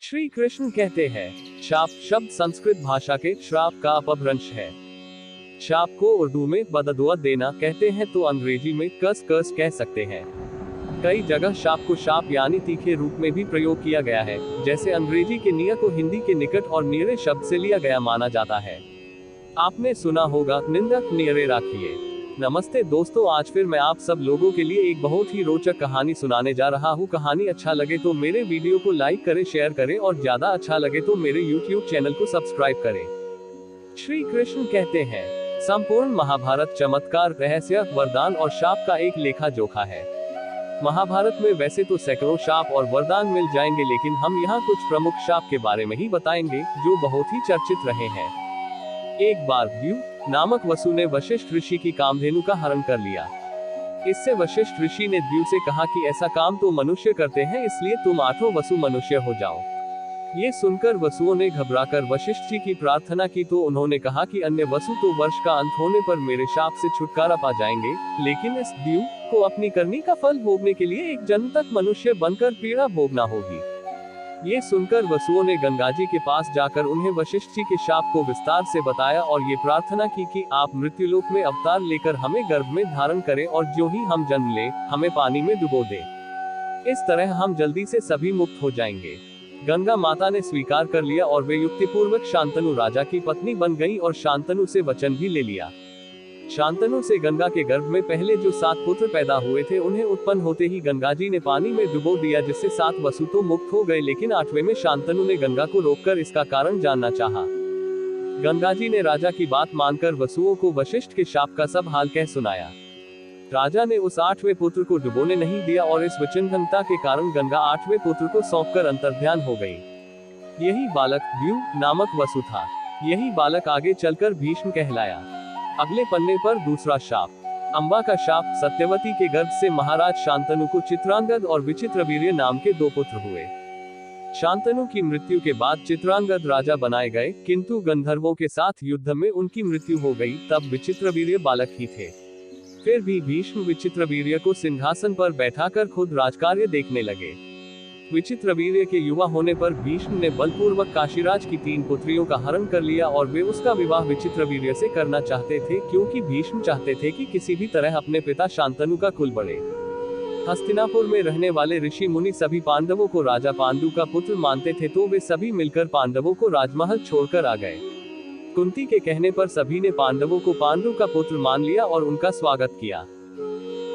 श्री कृष्ण कहते हैं, शाप शब्द संस्कृत भाषा के श्राप का अपभ्रंश है। शाप को उर्दू में बददुआ देना कहते हैं तो अंग्रेजी में कर्स कह सकते हैं। कई जगह शाप को शाप यानी तीखे रूप में भी प्रयोग किया गया है, जैसे अंग्रेजी के नियर को हिंदी के निकट और नियरे शब्द से लिया गया माना जाता है। आपने सुना होगा, निंदक नियरे राखिए। नमस्ते दोस्तों, आज फिर मैं आप सब लोगों के लिए एक बहुत ही रोचक कहानी सुनाने जा रहा हूँ। कहानी अच्छा लगे तो मेरे वीडियो को लाइक करें, शेयर करें और ज्यादा अच्छा लगे तो मेरे YouTube चैनल को सब्सक्राइब करें। श्री कृष्ण कहते हैं, संपूर्ण महाभारत चमत्कार, रहस्य, वरदान और शाप का एक लेखा जोखा है। महाभारत में वैसे तो सैकड़ों शाप और वरदान मिल जाएंगे, लेकिन हम यहाँ कुछ प्रमुख शाप के बारे में ही बताएंगे जो बहुत ही चर्चित रहे हैं। एक बार द्यू नामक वसु ने वशिष्ठ ऋषि की कामधेनु का हरण कर लिया। इससे वशिष्ठ ऋषि ने द्यू से कहा कि ऐसा काम तो मनुष्य करते हैं, इसलिए तुम 8वां वसु मनुष्य हो जाओ। ये सुनकर वसुओं ने घबराकर वशिष्ठ जी की प्रार्थना की तो उन्होंने कहा कि अन्य वसु तो वर्ष का अंत होने पर मेरे शाप से छुटकारा पा जाएंगे, लेकिन इस द्यू को अपनी करनी का फल भोगने के लिए एक जन्म तक मनुष्य बनकर पीड़ा भोगना होगी। ये सुनकर वसुओं ने गंगा जी के पास जाकर उन्हें वशिष्ठ जी के शाप को विस्तार से बताया और ये प्रार्थना की कि आप मृत्युलोक में अवतार लेकर हमें गर्भ में धारण करें और जो ही हम जन्म ले हमें पानी में डुबो दें। इस तरह हम जल्दी से सभी मुक्त हो जाएंगे। गंगा माता ने स्वीकार कर लिया और वे युक्तिपूर्वक शांतनु राजा की पत्नी बन गई और शांतनु से वचन भी ले लिया। शांतनु से गंगा के गर्भ में पहले जो 7 पुत्र पैदा हुए थे उन्हें उत्पन्न होते ही गंगा जी ने पानी में डुबो दिया, जिससे 7 वसु तो मुक्त हो गए, लेकिन 8वें में शांतनु ने गंगा को रोककर इसका कारण जानना चाहा। गंगा जी ने राजा की बात मानकर वसुओं को वशिष्ठ के शाप का सब हाल कह सुनाया। राजा ने उस 8वें पुत्र को डुबोने नहीं दिया और इस वचनभंगता के कारण गंगा 8वें पुत्र को सौंपकर अंतर्ध्यान हो गई। यही बालक द्यू नामक वसु था। यही बालक आगे चलकर भीष्म कहलाया। अगले पन्ने पर दूसरा शाप, अंबा का शाप। सत्यवती के गर्भ से महाराज शांतनु को चित्रांगद और विचित्रवीर्य नाम के 2 पुत्र हुए। शांतनु की मृत्यु के बाद चित्रांगद राजा बनाए गए, किंतु गंधर्वों के साथ युद्ध में उनकी मृत्यु हो गई, तब विचित्रवीर्य बालक ही थे। फिर भी भीष्म विचित्रवीर्य को सिंहासन पर बैठाकर खुद राजकार्य देखने लगे। विचित्रवीर्य के युवा होने पर भीष्म ने बलपूर्वक काशीराज की 3 पुत्रियों का हरण कर लिया और वे उसका विवाह विचित्रवीर्य से करना चाहते थे, क्योंकि भीष्म चाहते थे कि किसी भी तरह अपने पिता शांतनु का कुल बढ़े। हस्तिनापुर में रहने वाले ऋषि मुनि सभी पांडवों को राजा पांडु का पुत्र मानते थे, तो वे सभी मिलकर पांडवों को राजमहल छोड़कर आ गए। कुंती के कहने पर सभी ने पांडवों को पांडु का पुत्र मान लिया और उनका स्वागत किया।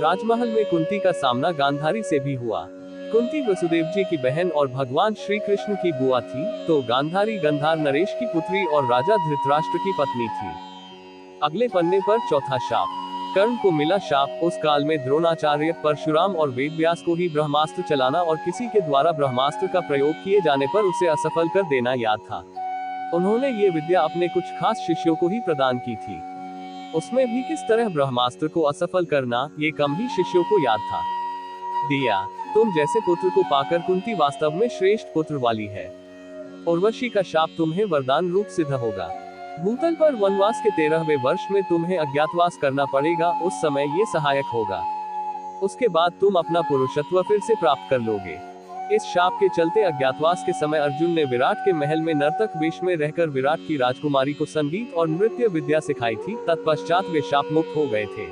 राजमहल में कुंती का सामना गांधारी से भी हुआ। कुंती वसुदेव जी की बहन और भगवान श्री कृष्ण की बुआ थी, तो गांधारी गंधार नरेश की पुत्री और राजा धृतराष्ट्र की पत्नी थी। अगले पन्ने पर चौथा शाप, कर्ण को मिला शाप। उस काल में द्रोणाचार्य, परशुराम और वेदव्यास को ही ब्रह्मास्त्र चलाना और किसी के द्वारा ब्रह्मास्त्र का प्रयोग किए जाने पर उसे असफल कर देना याद था। उन्होंने ये विद्या अपने कुछ खास शिष्यों को ही प्रदान की थी। उसमें भी किस तरह ब्रह्मास्त्र को असफल करना, ये कम ही शिष्यों को याद था। दिया तुम जैसे पुत्र को पाकर कुंती वास्तव में श्रेष्ठ पुत्र वाली है। उर्वशी का शाप तुम्हें वरदान रूप सिद्ध होगा। भूतल पर वनवास के 13वें वर्ष में तुम्हें अज्ञातवास करना पड़ेगा, उस समय ये सहायक होगा। उसके बाद तुम अपना पुरुषत्व फिर से प्राप्त कर लोगे। इस शाप के चलते अज्ञातवास के समय अर्जुन ने विराट के महल में नर्तक वेश में रहकर विराट की राजकुमारी को संगीत और नृत्य विद्या सिखाई थी। तत्पश्चात वे शाप मुक्त हो गए थे।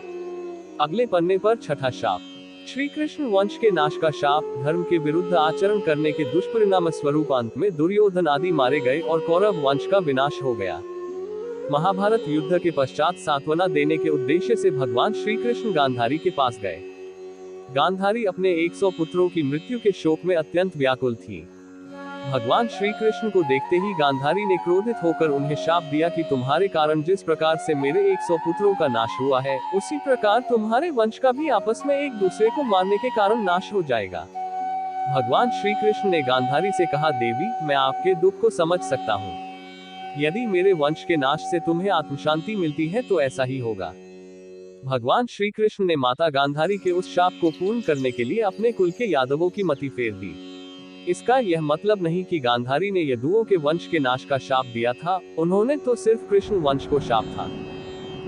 अगले पन्ने पर छठा शाप, श्री कृष्ण वंश के नाश का शाप। धर्म के विरुद्ध आचरण करने के दुष्परिणाम स्वरूप अंत में दुर्योधन आदि मारे गए और कौरव वंश का विनाश हो गया। महाभारत युद्ध के पश्चात सांत्वना देने के उद्देश्य से भगवान श्री कृष्ण गांधारी के पास गए। गांधारी अपने 100 पुत्रों की मृत्यु के शोक में अत्यंत व्याकुल थी। भगवान श्री कृष्ण को देखते ही गांधारी ने क्रोधित होकर उन्हें शाप दिया कि तुम्हारे कारण जिस प्रकार से मेरे 100 पुत्रों का नाश हुआ है, उसी प्रकार तुम्हारे वंश का भी आपस में एक दूसरे को मारने के कारण नाश हो जाएगा। भगवान श्री कृष्ण ने गांधारी से कहा, देवी, मैं आपके दुख को समझ सकता हूँ। यदि मेरे वंश के नाश से तुम्हें आत्मशांति मिलती है तो ऐसा ही होगा। भगवान श्री कृष्ण ने माता गांधारी के उस शाप को पूर्ण करने के लिए अपने कुल के यादवों की मति फेर दी। इसका यह मतलब नहीं कि गांधारी ने यदुओं के वंश के नाश का शाप दिया था, उन्होंने तो सिर्फ कृष्ण वंश को शाप था।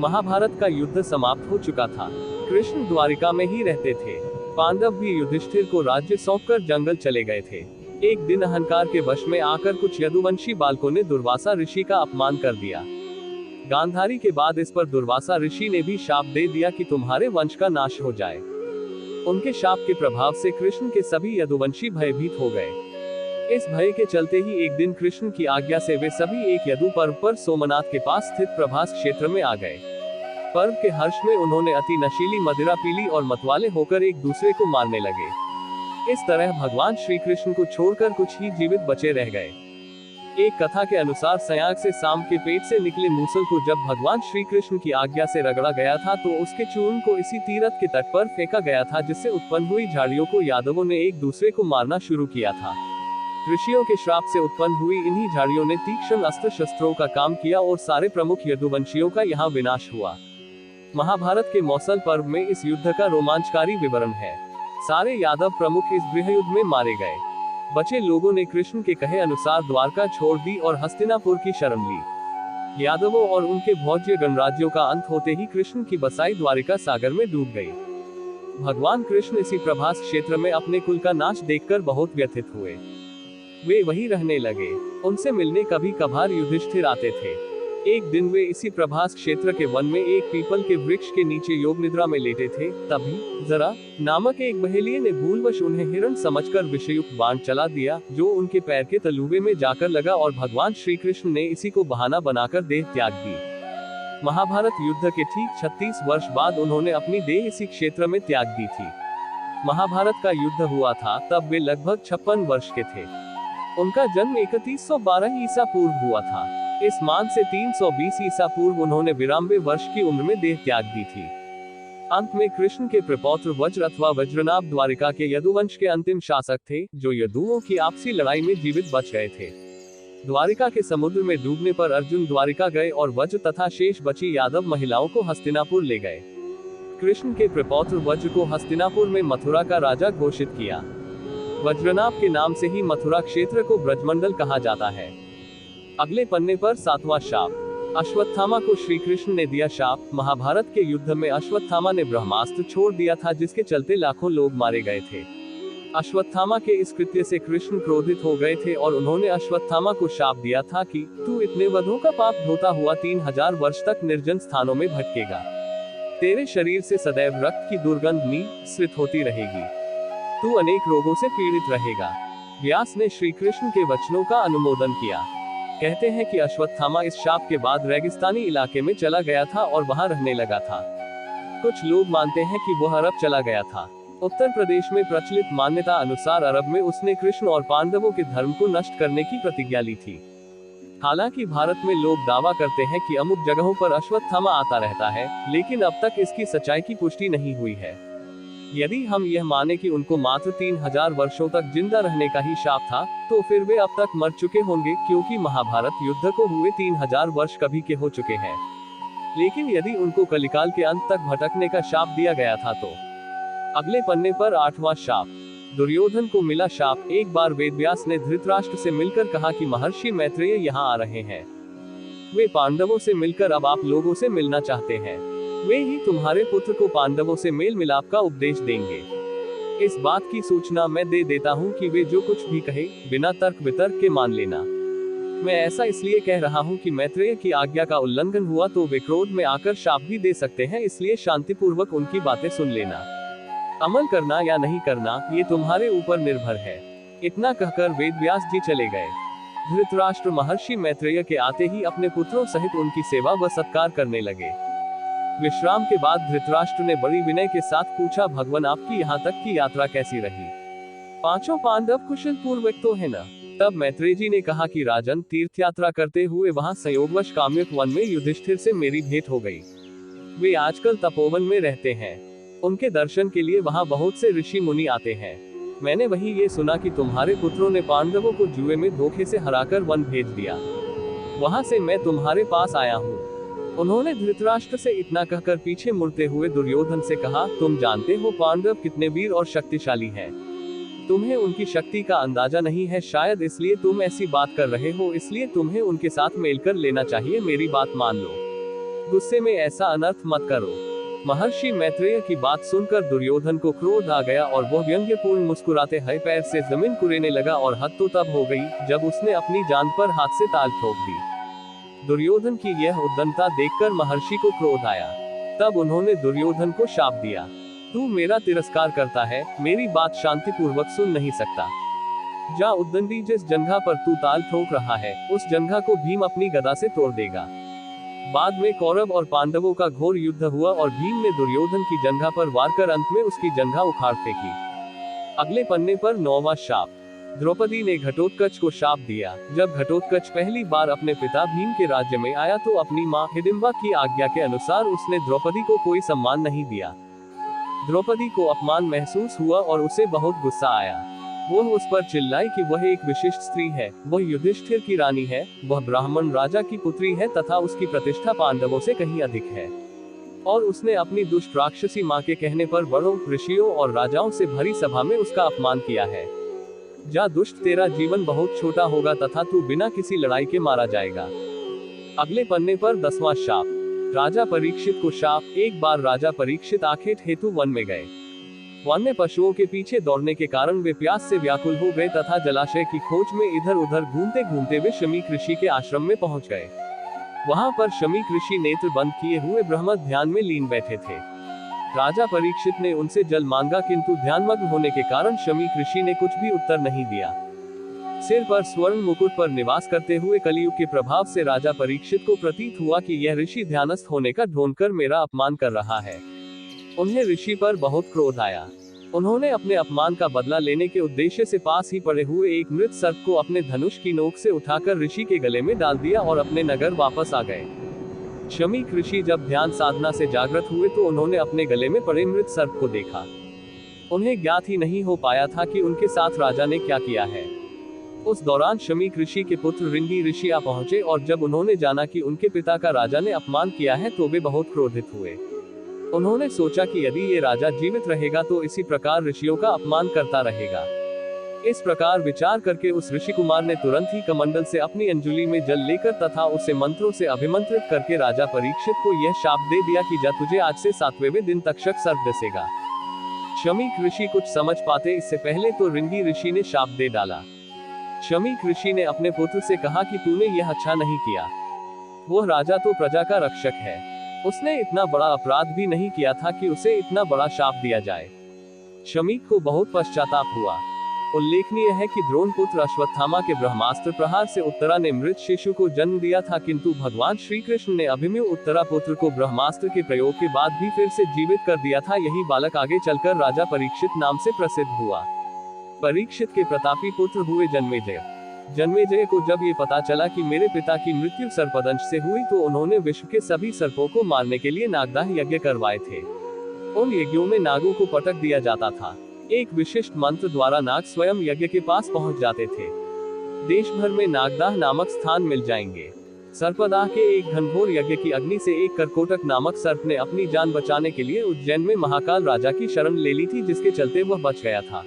महाभारत का युद्ध समाप्त हो चुका था। कृष्ण द्वारिका में ही रहते थे। पांडव भी युधिष्ठिर को राज्य सौंपकर जंगल चले गए थे। एक दिन अहंकार के वश में आकर कुछ यदुवंशी बालकों ने दुर्वासा ऋषि का अपमान कर दिया। गांधारी के बाद इस पर दुर्वासा ऋषि ने भी शाप दे दिया कि तुम्हारे वंश का नाश हो जाए। उनके शाप के प्रभाव से कृष्ण के सभी यदुवंशी भयभीत हो गए। इस भय के चलते ही एक दिन कृष्ण की आज्ञा से वे सभी एक यदु पर्व पर सोमनाथ के पास स्थित प्रभास क्षेत्र में आ गए। पर्व के हर्ष में उन्होंने अति नशीली मदिरा पीली और मतवाले होकर एक दूसरे को मारने लगे। इस तरह भगवान श्री कृष्ण को छोड़कर कुछ ही जीवित बचे रह गए। एक कथा के अनुसार संयाग से सांब के पेट से निकले मूसल को जब भगवान श्री कृष्ण की आज्ञा से रगड़ा गया था तो उसके चूर्ण को इसी तीरथ के तट पर फेंका गया था, जिससे उत्पन्न हुई झाड़ियों को यादवों ने एक दूसरे को मारना शुरू किया था। ऋषियों के श्राप से उत्पन्न हुई इन्हीं झाड़ियों ने तीक्ष्ण अस्त्र शस्त्रों का काम किया और सारे प्रमुख यदुवंशियों का यहाँ विनाश हुआ। महाभारत के मौसल पर्व में इस युद्ध का रोमांचकारी विवरण है। सारे यादव प्रमुख इस गृहयुद्ध में मारे गए। बचे लोगों ने कृष्ण के कहे अनुसार द्वारका छोड़ दी और हस्तिनापुर की शरण ली। यादवों और उनके भौज्य गणराज्यों का अंत होते ही कृष्ण की बसाई द्वारिका सागर में डूब गई। भगवान कृष्ण इसी प्रभास क्षेत्र में अपने कुल का नाश देखकर बहुत व्यथित हुए। वे वहीं रहने लगे। उनसे मिलने कभी कभार युधिष्ठिर आते थे। एक दिन वे इसी प्रभास क्षेत्र के वन में एक पीपल के वृक्ष के नीचे योग निद्रा में लेटे थे। तभी जरा नामक एक बहेलिये ने भूलवश उन्हें हिरण समझकर विषयुक्त बाण चला दिया, जो उनके पैर के तलुवे में जाकर लगा और भगवान श्री कृष्ण ने इसी को बहाना बनाकर देह त्याग दी। महाभारत युद्ध के ठीक 36 वर्ष बाद उन्होंने अपनी देह इसी क्षेत्र में त्याग दी थी। महाभारत का युद्ध हुआ था तब वे लगभग 56 वर्ष के थे। उनका जन्म 3112 ईसा पूर्व हुआ था। इस मान से 320 ईसा पूर्व उन्होंने 92 वर्ष की उम्र में देह त्याग दी थी। अंत में कृष्ण के प्रपौत्र वज्र अथवा वज्रनाभ द्वारिका के यदुवंश के अंतिम शासक थे, जो यदुओं की आपसी लड़ाई में जीवित बच गए थे। द्वारिका के समुद्र में डूबने पर अर्जुन द्वारिका गए और वज्र तथा शेष बची यादव महिलाओं को हस्तिनापुर ले गए। कृष्ण के प्रपौत्र वज्र को हस्तिनापुर में मथुरा का राजा घोषित किया। वज्रनाभ के नाम से ही मथुरा क्षेत्र को ब्रजमंडल कहा जाता है। अगले पन्ने पर 7वां शाप। अश्वत्थामा को श्री कृष्ण ने दिया शाप। महाभारत के युद्ध में अश्वत्थामा ने ब्रह्मास्त्र छोड़ दिया था, जिसके चलते लाखों लोग मारे गए थे। अश्वत्थामा के इस कृत्य से कृष्ण क्रोधित हो गए थे और उन्होंने अश्वत्थामा को शाप दिया था कि तू इतने वधों का पाप धोता हुआ 3000 वर्ष तक निर्जन स्थानों में भटकेगा। तेरे शरीर से सदैव रक्त की दुर्गंध निःसृत होती रहेगी। तू अनेक रोगों से पीड़ित रहेगा। व्यास ने श्री कृष्ण के वचनों का अनुमोदन किया। कहते हैं कि अश्वत्थामा इस शाप के बाद रेगिस्तानी इलाके में चला गया था और वहां रहने लगा था। कुछ लोग मानते हैं कि वह अरब चला गया था। उत्तर प्रदेश में प्रचलित मान्यता अनुसार अरब में उसने कृष्ण और पांडवों के धर्म को नष्ट करने की प्रतिज्ञा ली थी। हालांकि भारत में लोग दावा करते हैं कि अमुक जगहों पर अश्वत्थामा आता रहता है, लेकिन अब तक इसकी सच्चाई की पुष्टि नहीं हुई है। यदि हम यह माने कि उनको मात्र 3000 वर्षों तक जिंदा रहने का ही शाप था, तो फिर वे अब तक मर चुके होंगे, क्योंकि महाभारत युद्ध को हुए 3000 वर्ष कभी के हो चुके हैं। लेकिन यदि उनको कलिकाल के अंत तक भटकने का शाप दिया गया था तो। अगले पन्ने पर 8वां शाप। दुर्योधन को मिला शाप। एक बार वेदव्यास ने धृतराष्ट्र से मिलकर कहा कि महर्षि मैत्रेय यहाँ आ रहे हैं। वे पांडवों से मिलकर अब आप लोगों से मिलना चाहते हैं। वे ही तुम्हारे पुत्र को पांडवों से मेल मिलाप का उपदेश देंगे। इस बात की सूचना मैं दे देता हूँ कि वे जो कुछ भी कहे बिना तर्क वितर्क के मान लेना। मैं ऐसा इसलिए कह रहा हूँ कि मैत्रेय की आज्ञा का उल्लंघन हुआ तो वे क्रोध में आकर शाप भी दे सकते हैं, इसलिए शांतिपूर्वक उनकी बातें सुन लेना। अमल करना या नहीं करना ये तुम्हारे ऊपर निर्भर है। इतना कहकर वेदव्यास जी चले गए। धृतराष्ट्र महर्षि मैत्रेय के आते ही अपने पुत्रों सहित उनकी सेवा व सत्कार करने लगे। विश्राम के बाद धृतराष्ट्र ने बड़ी विनय के साथ पूछा, भगवान आपकी यहाँ तक की यात्रा कैसी रही? पांचों पांडव कुशल पूर्वक तो है ना? तब मैत्रेय जी ने कहा कि राजन, तीर्थ यात्रा करते हुए वहाँ संयोगवश काम्यक वन में युधिष्ठिर से मेरी भेंट हो गई। वे आजकल तपोवन में रहते हैं। उनके दर्शन के लिए वहाँ बहुत से ऋषि मुनि आते हैं। मैंने वही ये सुना कि तुम्हारे पुत्रों ने पांडवों को जुए में धोखे से हराकर वन भेज दिया। वहाँ से मैं तुम्हारे पास आया हूँ। उन्होंने धृतराष्ट्र से इतना कहकर पीछे मुड़ते हुए दुर्योधन से कहा, तुम जानते हो पांडव कितने वीर और शक्तिशाली हैं। तुम्हें उनकी शक्ति का अंदाजा नहीं है, शायद इसलिए तुम ऐसी बात कर रहे हो, इसलिए तुम्हें उनके साथ मेल कर लेना चाहिए। मेरी बात मान लो। गुस्से में ऐसा अनर्थ मत करो। महर्षि मैत्रेय की बात सुनकर दुर्योधन को क्रोध आ गया और वह व्यंग्यपूर्ण मुस्कुराते हुए पैर से जमीन कुरेदने लगा और हद तो तब हो गई जब उसने अपनी जान पर हाथ से ताल ठोक दी। दुर्योधन की यह उद्दंडता देखकर महर्षि को क्रोध आया। तब उन्होंने दुर्योधन को शाप दिया, तू मेरा तिरस्कार करता है, मेरी बात शांतिपूर्वक सुन नहीं सकता। जा उद्दंडी, जिस जंघा पर तू ताल ठोक रहा है उस जंघा को भीम अपनी गदा से तोड़ देगा। बाद में कौरव और पांडवों का घोर युद्ध हुआ और भीम ने दुर्योधन की जंघा पर वार कर अंत में उसकी जंघा उखाड़ फेंकी। अगले पन्ने पर 9वां शाप। द्रौपदी ने घटोत्कच को शाप दिया। जब घटोत्कच पहली बार अपने पिता भीम के राज्य में आया तो अपनी मां हिडिंबा की आज्ञा के अनुसार उसने द्रौपदी को कोई सम्मान नहीं दिया। द्रौपदी को अपमान महसूस हुआ और उसे बहुत गुस्सा आया। वह उस पर चिल्लाई कि वह एक विशिष्ट स्त्री है, वह युधिष्ठिर की रानी है, वह ब्राह्मण राजा की पुत्री है तथा उसकी प्रतिष्ठा पांडवों से कहीं अधिक है। और उसने अपनी दुष्ट राक्षसी मां के कहने पर बड़ों, ऋषियों और राजाओं से भरी सभा में उसका अपमान किया है। जा दुष्ट, तेरा जीवन बहुत छोटा होगा तथा तू बिना किसी लड़ाई के मारा जाएगा। अगले पन्ने पर 10वां शाप। राजा परीक्षित को शाप। एक बार राजा परीक्षित आखेट हेतु वन में गए। वन्य पशुओं के पीछे दौड़ने के कारण वे प्यास से व्याकुल हो गए तथा जलाशय की खोज में इधर उधर घूमते घूमते वे शमीक ऋषि के आश्रम में पहुंच गए। वहां पर शमीक ऋषि नेत्र बंद किए हुए ब्रह्म ध्यान में लीन बैठे थे। राजा परीक्षित ने उनसे जल मांगा किंतु ध्यानमग्न होने के कारण शमीक ऋषि ने कुछ भी उत्तर नहीं दिया। सिर पर स्वर्ण मुकुट पर निवास करते हुए कलियुग के प्रभाव से राजा परीक्षित को प्रतीत हुआ कि यह ऋषि ध्यानस्थ होने का ढोंग कर मेरा अपमान कर रहा है। उन्हें ऋषि पर बहुत क्रोध आया। उन्होंने अपने अपमान का बदला लेने के उद्देश्य से पास ही पड़े हुए एक मृत सर्प को अपने धनुष की नोक से उठाकर ऋषि के गले में डाल दिया और अपने नगर वापस आ गए। शमीक ऋषि जब ध्यान साधना से जागृत हुए तो उन्होंने अपने गले में पड़े मृत सर्प को देखा। उन्हें ज्ञात ही नहीं हो पाया था कि उनके साथ राजा ने क्या किया है। उस दौरान शमीक ऋषि के पुत्र रिंगी ऋषि आ पहुंचे और जब उन्होंने जाना कि उनके पिता का राजा ने अपमान किया है तो वे बहुत क्रोधित हुए। उन्होंने सोचा कि यदि ये राजा जीवित रहेगा तो इसी प्रकार ऋषियों का अपमान करता रहेगा। इस प्रकार विचार करके उस ऋषि कुमार ने तुरंत ही कमंडल से अपनी अंजुली में जल लेकर तथा उसे मंत्रों से अभिमंत्रित करके राजा परीक्षित को यह शाप दे दिया कि जा तुझे आज से 7वें दिन तक्षक सर्प डसेगा। शमीक ऋषि कुछ समझ पाते इससे पहले तो रिंगी ऋषि ने शाप दे डाला। शमीक ऋषि ने अपने पुत्र से कहा कि तूने यह अच्छा नहीं किया। वह राजा तो प्रजा का रक्षक है, उसने इतना बड़ा अपराध भी नहीं किया था कि उसे इतना बड़ा शाप दिया जाए। शमीक को बहुत पश्चाताप हुआ। उल्लेखनीय है कि द्रोण पुत्र अश्वत्थामा के ब्रह्मास्त्र प्रहार से उत्तरा ने मृत शिशु को जन्म दिया था किंतु भगवान श्री कृष्ण ने अभिमन्यु उत्तरा पुत्र को ब्रह्मास्त्र के प्रयोग के बाद भी फिर से जीवित कर दिया था। यही बालक आगे चलकर राजा परीक्षित नाम से प्रसिद्ध हुआ। परीक्षित के प्रतापी पुत्र हुए जन्मेजय। जन्मेजय को जब ये पता चला कि मेरे पिता की मृत्यु सर्पदंश से हुई तो उन्होंने विश्व के सभी सर्पों को मारने के लिए नागदाह यज्ञ करवाए थे। उन यज्ञों में नागों को पटक दिया जाता था। एक विशिष्ट मंत्र द्वारा नाग स्वयं यज्ञ के पास पहुंच जाते थे। देश भर में नागदाह नामक स्थान मिल जाएंगे। सर्पदाह के एक घनघोर यज्ञ की अग्नि से एक करकोटक नामक सर्प ने अपनी जान बचाने के लिए उज्जैन में महाकाल राजा की शरण ले ली थी, जिसके चलते वह बच गया था।